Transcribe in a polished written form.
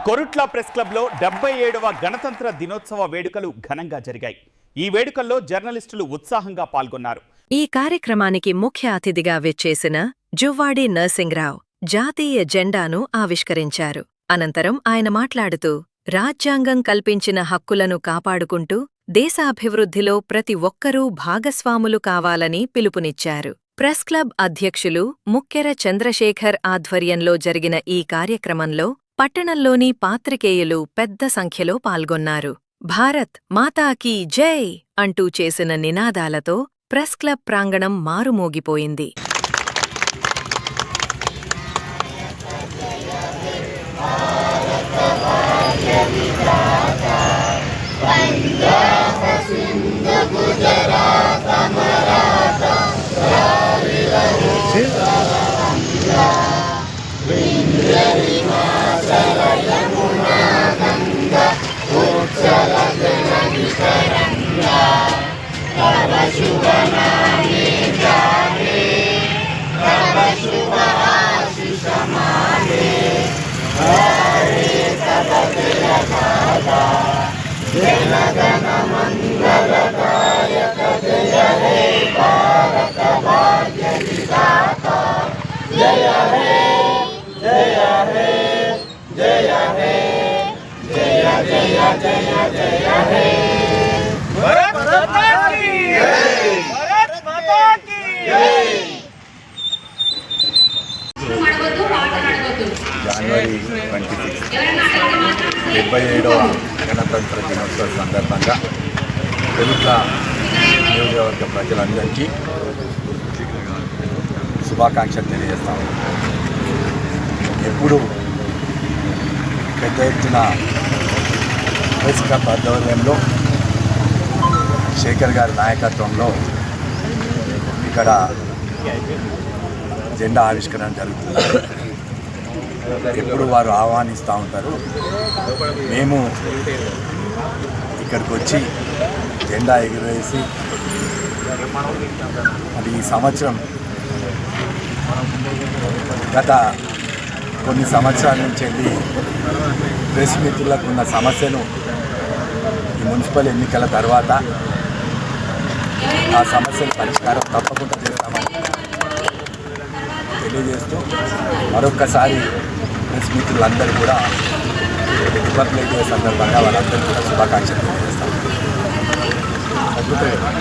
Korutla press క్లబ్లో 77వ గణతంత్ర దినోత్సవ వేడుకలు ఘనంగా జరిగాయి. ఈ వేడుకల్లో జర్నలిస్టులు ఉత్సాహంగా పాల్గొన్నారు. ఈ కార్యక్రమానికి ముఖ్య అతిథిగా విచ్చేసిన జువ్వాడి నర్సింగ్రావు జాతీయ జెండాను ఆవిష్కరించారు. అనంతరం ఆయన మాట్లాడుతూ రాజ్యాంగం కల్పించిన హక్కులను కాపాడుకుంటూ దేశాభివృద్ధిలో ప్రతి ఒక్కరూ భాగస్వాములు కావాలని పిలుపునిచ్చారు. ప్రెస్ క్లబ్ అధ్యక్షులు ముక్కెర చంద్రశేఖర్ ఆధ్వర్యంలో జరిగిన ఈ కార్యక్రమంలో పట్టణంలోని పాత్రికేయులు పెద్ద సంఖ్యలో పాల్గొన్నారు. భారత్ మాతాకీ జై అంటూ చేసిన నినాదాలతో ప్రెస్ క్లబ్ ప్రాంగణం మారుమోగిపోయింది. జనవరి 26 77వ గణతంత్ర దినోత్సవం సందర్భంగా కొరుట్ల నియోజకవర్గ ప్రజలందరికీ శుభాకాంక్షలు తెలియజేస్తాము. ఎప్పుడు పెద్ద ఎత్తున ప్రెస్ క్లబ్ ఆధ్వర్యంలో శేఖర్ గారి నాయకత్వంలో ఇక్కడ జెండా ఆవిష్కరణ జరుగుతుంది. ఎప్పుడు వారు ఆహ్వానిస్తూ ఉంటారు. మేము ఇక్కడికి వచ్చి జెండా ఎగురవేసి అది ఈ సంవత్సరం గత కొన్ని సంవత్సరాల నుంచి వెళ్ళి ప్రెస్ మిత్రులకు ఉన్న సమస్యను ఈ మున్సిపల్ ఎన్నికల తర్వాత ఆ సమస్యల పరిష్కారం తప్పకుండా చేస్తామని తెలియజేస్తూ మరొక్కసారి ప్రెస్ మిత్రులందరూ కూడా రిపబ్లిక్ డే సందర్భంగా వాళ్ళందరూ కూడా శుభాకాంక్షలు తెలియజేస్తాం.